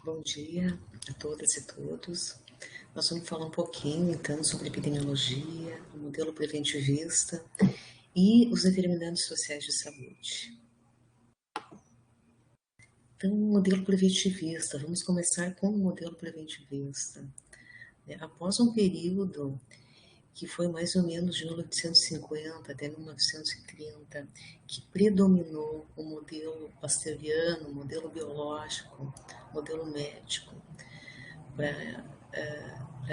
Bom dia a todas e todos. Nós vamos falar um pouquinho, então, sobre epidemiologia, o modelo preventivista e os determinantes sociais de saúde. Então, o modelo preventivista, vamos começar com o modelo preventivista. Após um período que foi mais ou menos de 1850 até 1930, que predominou o modelo pasteuriano, o modelo biológico, o modelo médico, para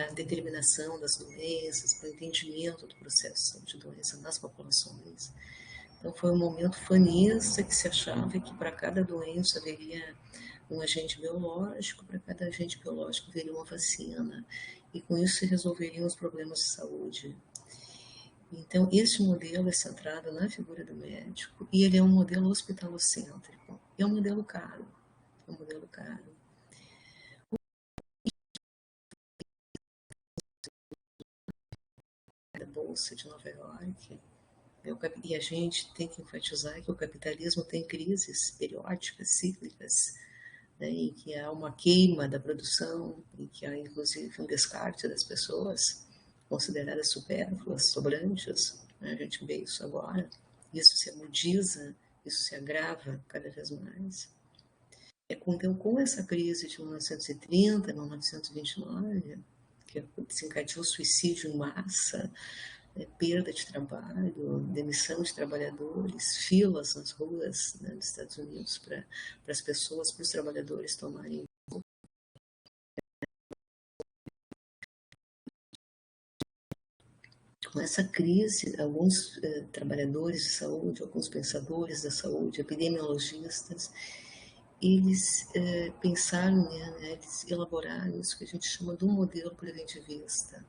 a determinação das doenças, para o entendimento do processo de doença nas populações. Então, foi um momento fanista que se achava que para cada doença haveria um agente biológico, para cada agente biológico haveria uma vacina, e com isso se resolveriam os problemas de saúde. Então, este modelo é centrado na figura do médico e ele é um modelo hospitalocêntrico. É um modelo caro, é um modelo caro. Da Bolsa de Nova York, e a gente tem que enfatizar que o capitalismo tem crises periódicas, cíclicas, né, em que há uma queima da produção, em que há inclusive um descarte das pessoas consideradas supérfluas, sobrantes. Né, a gente vê isso agora. Isso se agudiza, isso se agrava cada vez mais. Então, com essa crise de 1930, 1929, que desencadeou o suicídio em massa, perda de trabalho, demissão de trabalhadores, filas nas ruas, né, dos Estados Unidos para as pessoas, para os trabalhadores tomarem. Com essa crise, alguns trabalhadores de saúde, alguns pensadores da saúde, epidemiologistas, eles pensaram, eles elaboraram isso que a gente chama de um modelo preventivista,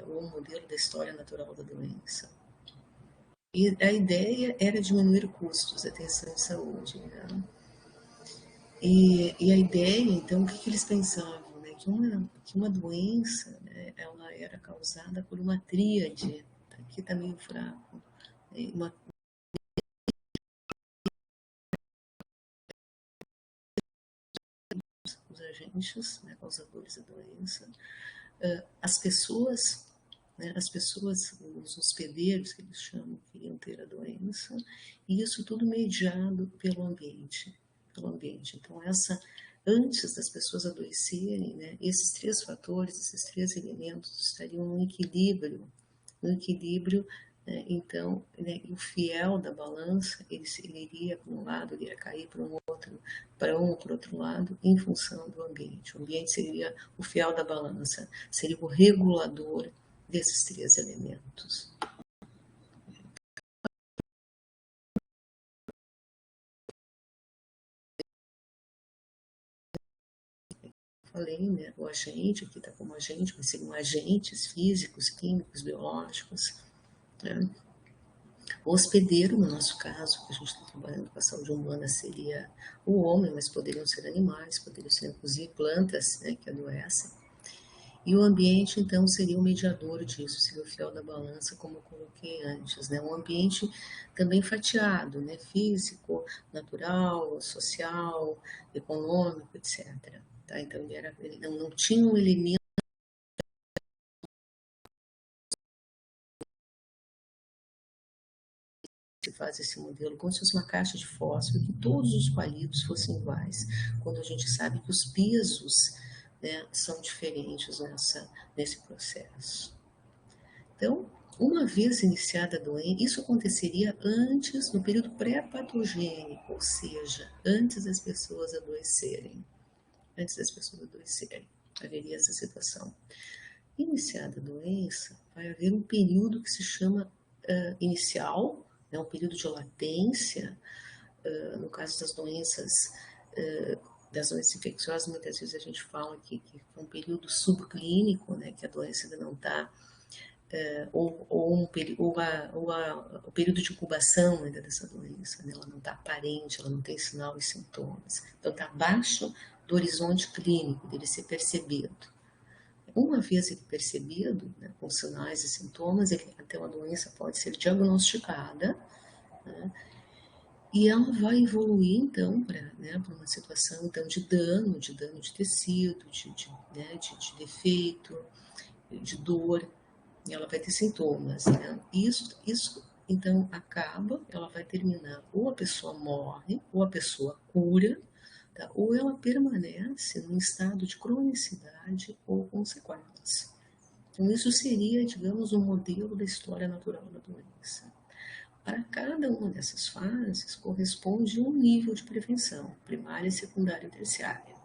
ou um modelo da história natural da doença. E a ideia era diminuir custos da atenção de saúde. Né? E a ideia, então, o que eles pensavam? Né? Que uma doença, né, ela era causada por uma tríade, aqui está meio fraco, os agentes, né, causadores da doença, as pessoas, né, os hospedeiros, que eles chamam, queriam ter a doença, e isso tudo mediado pelo ambiente. Então, antes das pessoas adoecerem, né, esses três fatores, esses três elementos estariam no equilíbrio, então, né, o fiel da balança, ele iria para um lado, ele ia cair para um outro, para um ou para outro lado, em função do ambiente. O ambiente seria o fiel da balança, seria o regulador desses três elementos. Falei, né, o agente, aqui está como agente, mas seriam agentes físicos, químicos, biológicos, né? O hospedeiro, no nosso caso, que a gente está trabalhando com a saúde humana, seria o homem, mas poderiam ser animais, poderiam ser inclusive plantas, né, que adoecem. E o ambiente, então, seria o mediador disso, seria o fiel da balança, como eu coloquei antes. Né? Um ambiente também fatiado, né? Físico, natural, social, econômico, etc. Tá? Então, ele não tinha um elemento que faz esse modelo como se fosse uma caixa de fósforo, que todos os palitos fossem iguais, quando a gente sabe que os pesos, né, são diferentes nesse processo. Então, uma vez iniciada a doença, isso aconteceria antes, no período pré-patogênico, ou seja, antes das pessoas adoecerem. Antes das pessoas adoecerem, haveria essa situação. Iniciada a doença, vai haver um período que se chama inicial, né, um período de latência, no caso das doenças infecciosas, muitas vezes a gente fala que é um período subclínico, né, que a doença ainda não está, o período de incubação ainda dessa doença, né, ela não está aparente, ela não tem sinal e sintomas, então está abaixo do horizonte clínico dele ser percebido. Uma vez ele percebido, né, com sinais e sintomas, então a doença pode ser diagnosticada, né, E ela vai evoluir, então, para, né, para uma situação, então, de dano de tecido, né, de defeito, de dor, e ela vai ter sintomas, né? Isso, então, acaba, ela vai terminar, ou a pessoa morre, ou a pessoa cura, tá? Ou ela permanece num estado de cronicidade ou com sequelas. Então, isso seria, digamos, um modelo da história natural da doença. Para cada uma dessas fases, corresponde um nível de prevenção, primária, secundária e terciária.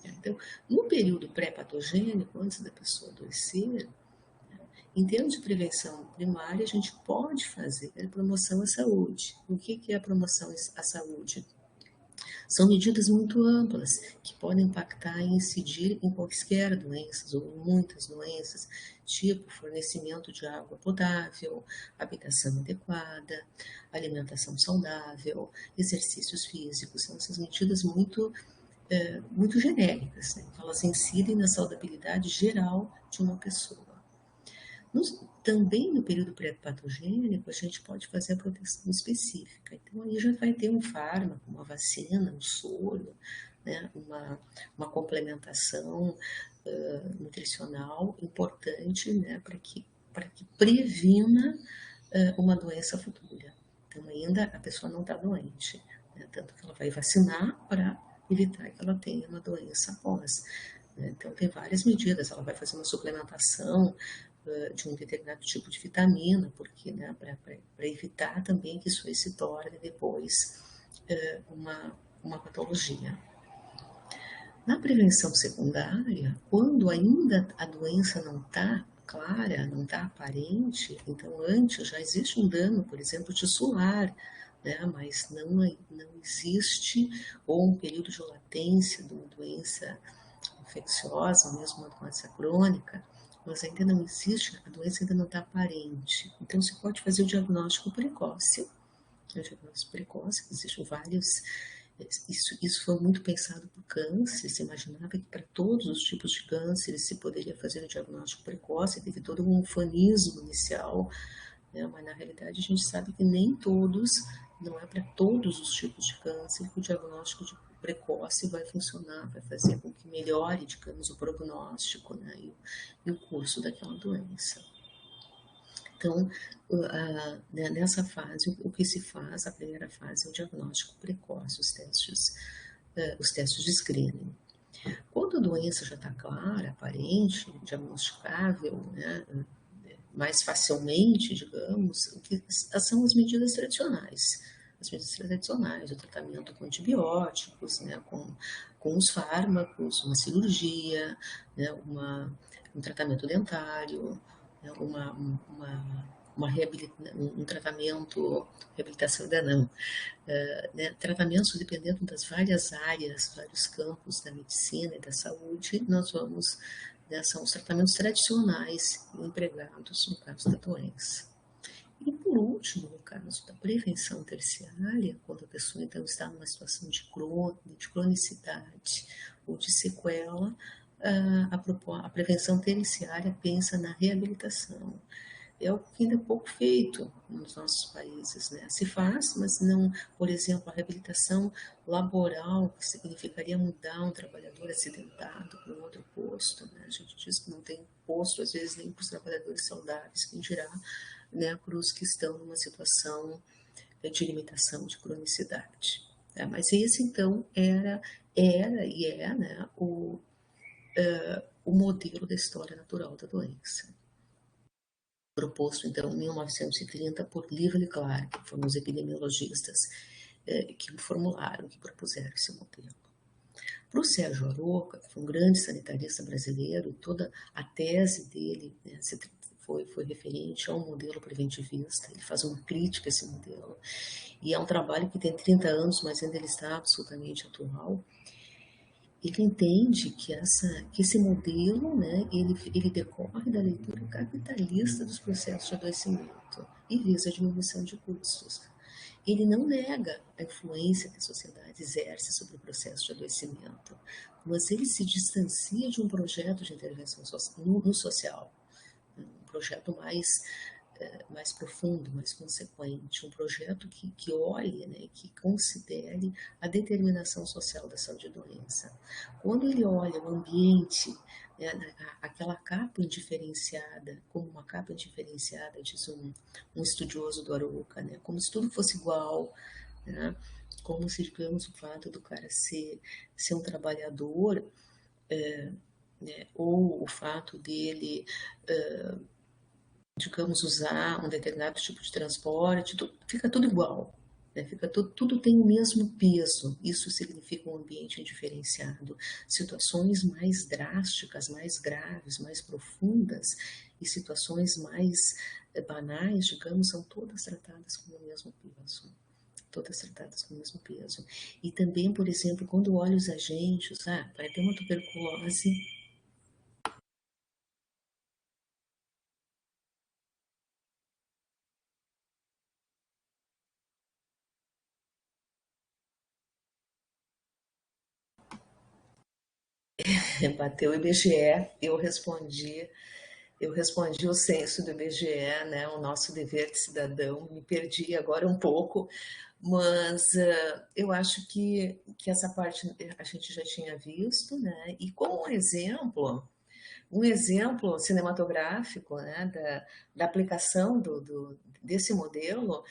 Então, no período pré-patogênico, antes da pessoa adoecer, em termos de prevenção primária, a gente pode fazer a promoção à saúde. O que é a promoção à saúde? São medidas muito amplas que podem impactar e incidir em quaisquer doenças ou muitas doenças, tipo fornecimento de água potável, habitação adequada, alimentação saudável, exercícios físicos. São essas medidas muito genéricas, né? Elas incidem na saudabilidade geral de uma pessoa. Também no período pré-patogênico, a gente pode fazer a proteção específica. Então, aí já vai ter um fármaco, uma vacina, um soro, né, uma complementação nutricional importante, né, para que previna uma doença futura. Então, ainda a pessoa não está doente, né, tanto que ela vai vacinar para evitar que ela tenha uma doença após. Né. Então, tem várias medidas. Ela vai fazer uma suplementação de um determinado tipo de vitamina, porque, né, para evitar também que isso aí se torne depois uma patologia. Na prevenção secundária, quando ainda a doença não está clara, não está aparente, então antes já existe um dano, por exemplo, tissular, né, mas não existe, ou um período de latência de uma doença infecciosa, ou mesmo uma doença crônica, mas ainda não existe, a doença ainda não está aparente. Então, se pode fazer o diagnóstico precoce. O diagnóstico precoce, existem vários. Isso foi muito pensado para o câncer, se imaginava que para todos os tipos de câncer se poderia fazer o diagnóstico precoce, teve todo um ufanismo inicial, né? Mas na realidade a gente sabe que nem todos, não é para todos os tipos de câncer que o diagnóstico precoce vai funcionar, vai fazer com que melhore, digamos, o prognóstico, né, e o curso daquela doença. Então, nessa fase, o que se faz, a primeira fase é o diagnóstico precoce, os testes de screening. Quando a doença já está clara, aparente, diagnosticável, né, mais facilmente, digamos, o que são as medidas tradicionais. As medidas tradicionais, o tratamento com antibióticos, né, com os fármacos, uma cirurgia, né, um tratamento dentário, né, um tratamento, reabilitação ainda não, né, tratamentos dependendo das várias áreas, vários campos da medicina e da saúde, nós vamos, né, são os tratamentos tradicionais empregados no caso da doença. E por último, no caso da prevenção terciária, quando a pessoa então está numa situação de cronicidade ou de sequela, a prevenção terciária pensa na reabilitação. É o que ainda é pouco feito nos nossos países, né? Se faz, mas não, por exemplo, a reabilitação laboral, que significaria mudar um trabalhador acidentado para um outro posto, né? A gente diz que não tem posto, às vezes, nem para os trabalhadores saudáveis, quem dirá, né, para os que estão numa situação de limitação de cronicidade. Tá? Mas esse, então, era e é, né, o modelo da história natural da doença, proposto então em 1930 por Livre e Clark, que foram os epidemiologistas que formularam, que propuseram esse modelo. Para o Sérgio Aroca, que foi um grande sanitarista brasileiro, toda a tese dele, né, foi referente ao modelo preventivista, ele faz uma crítica a esse modelo, e é um trabalho que tem 30 anos, mas ainda ele está absolutamente atual. Ele entende que esse modelo, né, ele decorre da leitura capitalista dos processos de adoecimento e visa a diminuição de custos. Ele não nega a influência que a sociedade exerce sobre o processo de adoecimento, mas ele se distancia de um projeto de intervenção no social, um projeto mais mais profundo, mais consequente, um projeto que olhe, né, que considere a determinação social da saúde e doença. Quando ele olha o ambiente, né, aquela capa indiferenciada, como uma capa indiferenciada, diz um estudioso do Arouca, né, como se tudo fosse igual, né, como se, digamos, o fato do cara ser um trabalhador, né, ou o fato dele digamos, usar um determinado tipo de transporte, fica tudo igual. Né? Tudo tem o mesmo peso. Isso significa um ambiente indiferenciado. Situações mais drásticas, mais graves, mais profundas e situações mais banais, digamos, são todas tratadas com o mesmo peso. Todas tratadas com o mesmo peso. E também, por exemplo, quando olha os agentes, vai ter uma tuberculose, bateu o IBGE, eu respondi o censo do IBGE, né, o nosso dever de cidadão, me perdi agora um pouco, mas eu acho que essa parte a gente já tinha visto, né, e como um exemplo cinematográfico, né, da aplicação desse modelo,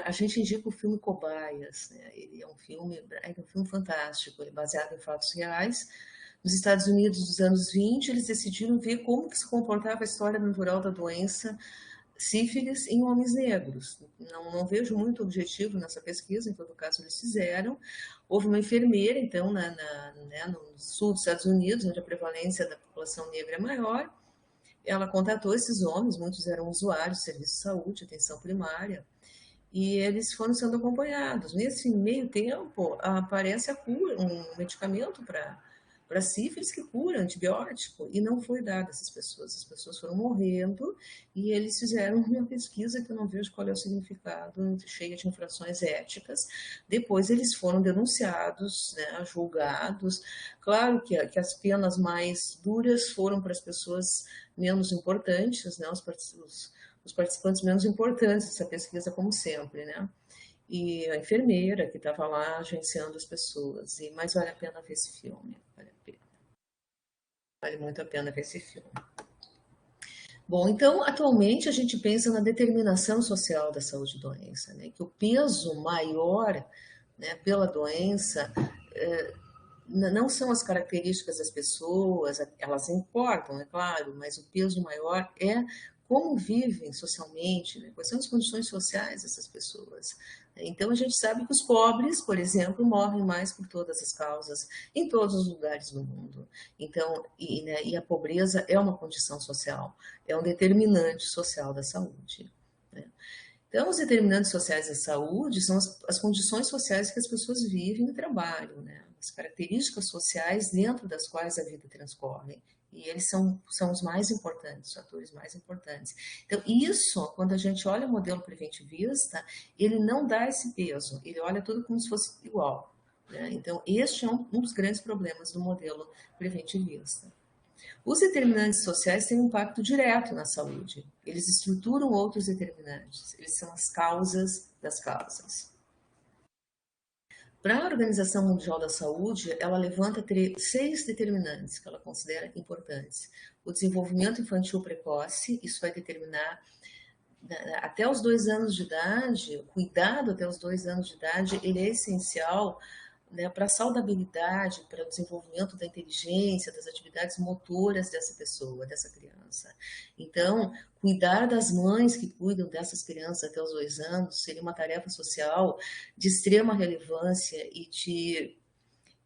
a gente indica o filme Cobaias, né? Ele é um filme fantástico, ele é baseado em fatos reais. Nos Estados Unidos dos anos 20, eles decidiram ver como que se comportava a história natural da doença sífilis em homens negros. Não vejo muito objetivo nessa pesquisa, em todo caso eles fizeram. Houve uma enfermeira, então, né, no sul dos Estados Unidos, onde a prevalência da população negra é maior, ela contatou esses homens, muitos eram usuários de serviço de saúde, atenção primária, e eles foram sendo acompanhados. Nesse meio tempo, aparece a cura, um medicamento para sífilis que cura, antibiótico, e não foi dado a essas pessoas. As pessoas foram morrendo e eles fizeram uma pesquisa que eu não vejo qual é o significado, cheia de infrações éticas. Depois eles foram denunciados, né, julgados. Claro que as penas mais duras foram para as pessoas menos importantes, né, os participantes menos importantes dessa pesquisa, como sempre, né? E a enfermeira que estava lá agenciando as pessoas. Mas vale a pena ver esse filme. Vale a pena. Vale muito a pena ver esse filme. Bom, então, atualmente a gente pensa na determinação social da saúde e doença, né? Que o peso maior, né, pela doença não são as características das pessoas, elas importam, é claro, mas o peso maior é como vivem socialmente, né? Quais são as condições sociais dessas pessoas. Então, a gente sabe que os pobres, por exemplo, morrem mais por todas as causas, em todos os lugares do mundo. Então, né, e a pobreza é uma condição social, é um determinante social da saúde. Né? Então, os determinantes sociais da saúde são as condições sociais que as pessoas vivem e trabalham, né? As características sociais dentro das quais a vida transcorre. E eles são os mais importantes, os fatores mais importantes. Então, isso, quando a gente olha o modelo preventivista, ele não dá esse peso, ele olha tudo como se fosse igual. Né? Então, este é um dos grandes problemas do modelo preventivista. Os determinantes sociais têm um impacto direto na saúde. Eles estruturam outros determinantes. Eles são as causas das causas. Para a Organização Mundial da Saúde, ela levanta 6 determinantes que ela considera importantes. O desenvolvimento infantil precoce, isso vai determinar até os 2 anos de idade, o cuidado até os 2 anos de idade, ele é essencial, né, para a saudabilidade, para o desenvolvimento da inteligência, das atividades motoras dessa pessoa, dessa criança. Então, cuidar das mães que cuidam dessas crianças até os 2 anos seria uma tarefa social de extrema relevância e de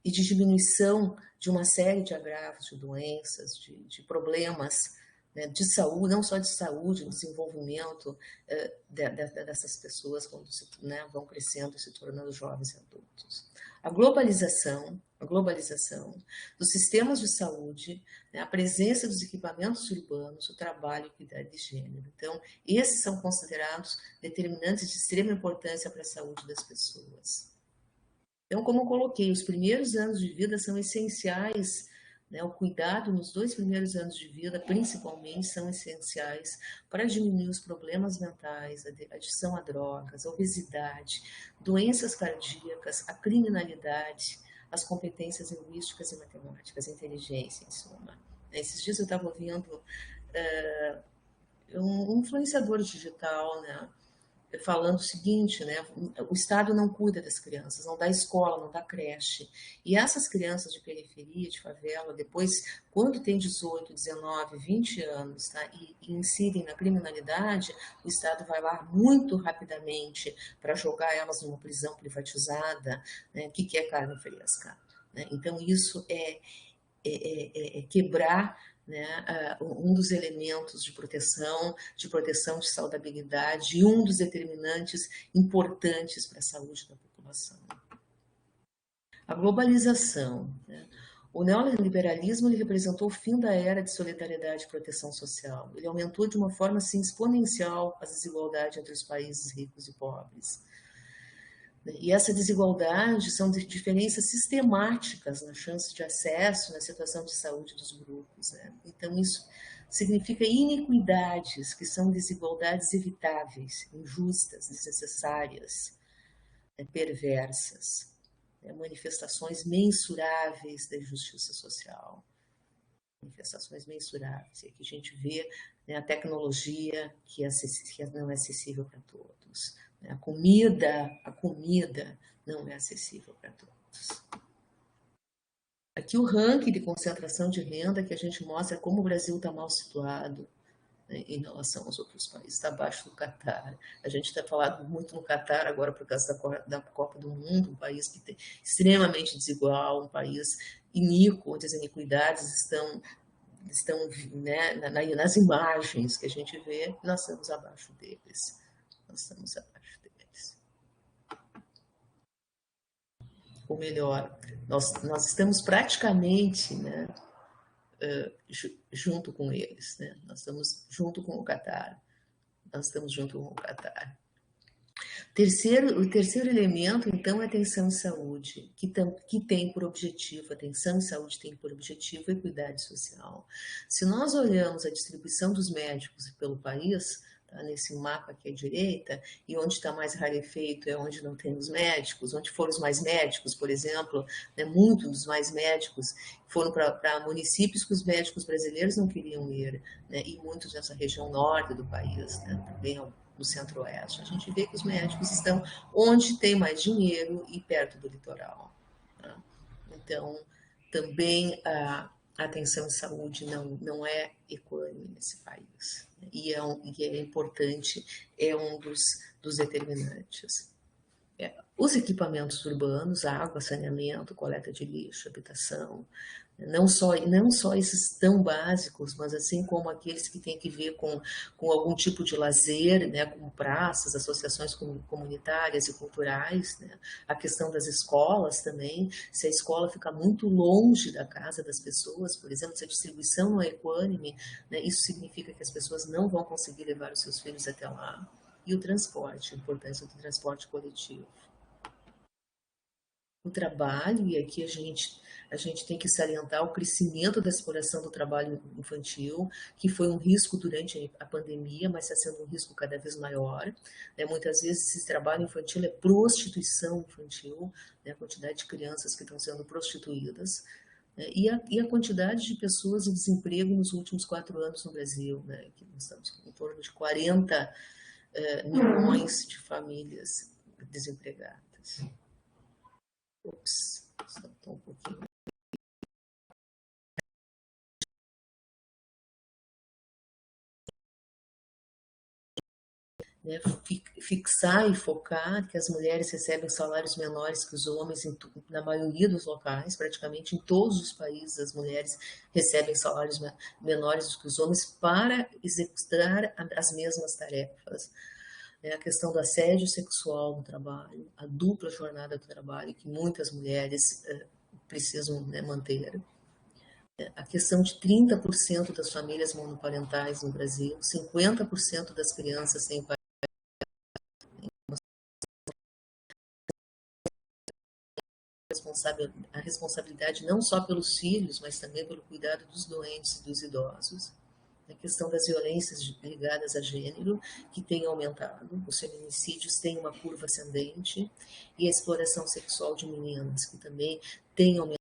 diminuição de uma série de agravos, de doenças, de problemas, né, de saúde, não só de saúde, desenvolvimento dessas pessoas quando né, vão crescendo e se tornando jovens e adultos. A globalização dos sistemas de saúde, né, a presença dos equipamentos urbanos, o trabalho e equidade de gênero. Então, esses são considerados determinantes de extrema importância para a saúde das pessoas. Então, como eu coloquei, os primeiros anos de vida são essenciais, né? O cuidado nos 2 primeiros anos de vida, principalmente, são essenciais para diminuir os problemas mentais, a adição a drogas, a obesidade, doenças cardíacas, a criminalidade, as competências linguísticas e matemáticas, a inteligência, em suma. Esses dias eu estava ouvindo um influenciador digital, né, falando o seguinte, né, o Estado não cuida das crianças, não dá escola, não dá creche. E essas crianças de periferia, de favela, depois, quando tem 18, 19, 20 anos, tá, e incidem na criminalidade, o Estado vai lá muito rapidamente para jogar elas numa prisão privatizada, né, que é carne fresca. Né? Então, isso é quebrar, né, um dos elementos de proteção de saudabilidade e um dos determinantes importantes para a saúde da população. A globalização. Né? O neoliberalismo ele representou o fim da era de solidariedade e proteção social. Ele aumentou de uma forma assim, exponencial a desigualdade entre os países ricos e pobres. E essa desigualdade são diferenças sistemáticas na chance de acesso, na situação de saúde dos grupos. Né? Então, isso significa iniquidades, que são desigualdades evitáveis, injustas, desnecessárias, perversas, manifestações mensuráveis da injustiça social. Manifestações mensuráveis. E aqui a gente vê, né, a tecnologia que não é acessível para todos. A comida não é acessível para todos. Aqui o ranking de concentração de renda que a gente mostra como o Brasil está mal situado, né, em relação aos outros países, está abaixo do Catar. A gente está falando muito no Catar agora por causa da Copa do Mundo, um país que tem extremamente desigual, um país iníquo, onde as iniquidades estão né, nas imagens que a gente vê, nós estamos abaixo deles. Nós estamos abaixo deles. Ou melhor, nós estamos praticamente, né, junto com eles. Né? Nós estamos junto com o Catar. Nós estamos junto com o Catar. O terceiro elemento, então, é atenção e saúde, que tem por objetivo, atenção e saúde tem por objetivo a equidade social. Se nós olhamos a distribuição dos médicos pelo país, tá, nesse mapa aqui à direita, e onde está mais rarefeito é onde não tem os médicos, onde foram os mais médicos, por exemplo, né, muitos dos mais médicos foram para municípios que os médicos brasileiros não queriam ir, né, e muitos nessa região norte do país, né, também no centro-oeste. A gente vê que os médicos estão onde tem mais dinheiro e perto do litoral. Tá? Então, também a atenção em saúde não é equânime nesse país. E é importante, é um dos determinantes. Os equipamentos urbanos, água, saneamento, coleta de lixo, habitação, não só esses tão básicos, mas assim como aqueles que têm que ver com algum tipo de lazer, né, como praças, associações comunitárias e culturais, né, a questão das escolas também, se a escola fica muito longe da casa das pessoas, por exemplo, se a distribuição não é equânime, né, isso significa que as pessoas não vão conseguir levar os seus filhos até lá. E o transporte, a importância do transporte coletivo. O trabalho, e aqui a gente tem que salientar o crescimento da exploração do trabalho infantil, que foi um risco durante a pandemia, mas está sendo um risco cada vez maior. Né? Muitas vezes esse trabalho infantil é prostituição infantil, né? A quantidade de crianças que estão sendo prostituídas, né? E a quantidade de pessoas em desemprego nos últimos 4 anos no Brasil, né? Que nós estamos em torno de 40 milhões de famílias desempregadas. Ups, saltou um pouquinho. Né, fixar e focar que as mulheres recebem salários menores que os homens na maioria dos locais, praticamente em todos os países as mulheres recebem salários menores do que os homens para executar as mesmas tarefas. A questão do assédio sexual no trabalho, a dupla jornada do trabalho que muitas mulheres precisam, né, manter. A questão de 30% das famílias monoparentais no Brasil, 50% das crianças sem pai. a responsabilidade não só pelos filhos, mas também pelo cuidado dos doentes e dos idosos. A questão das violências ligadas a gênero, que tem aumentado, os feminicídios têm uma curva ascendente, e a exploração sexual de meninas, que também tem aumentado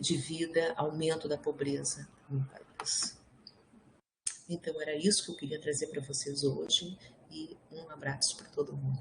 de vida, aumento da pobreza no país. Então, era isso que eu queria trazer para vocês hoje, e um abraço para todo mundo.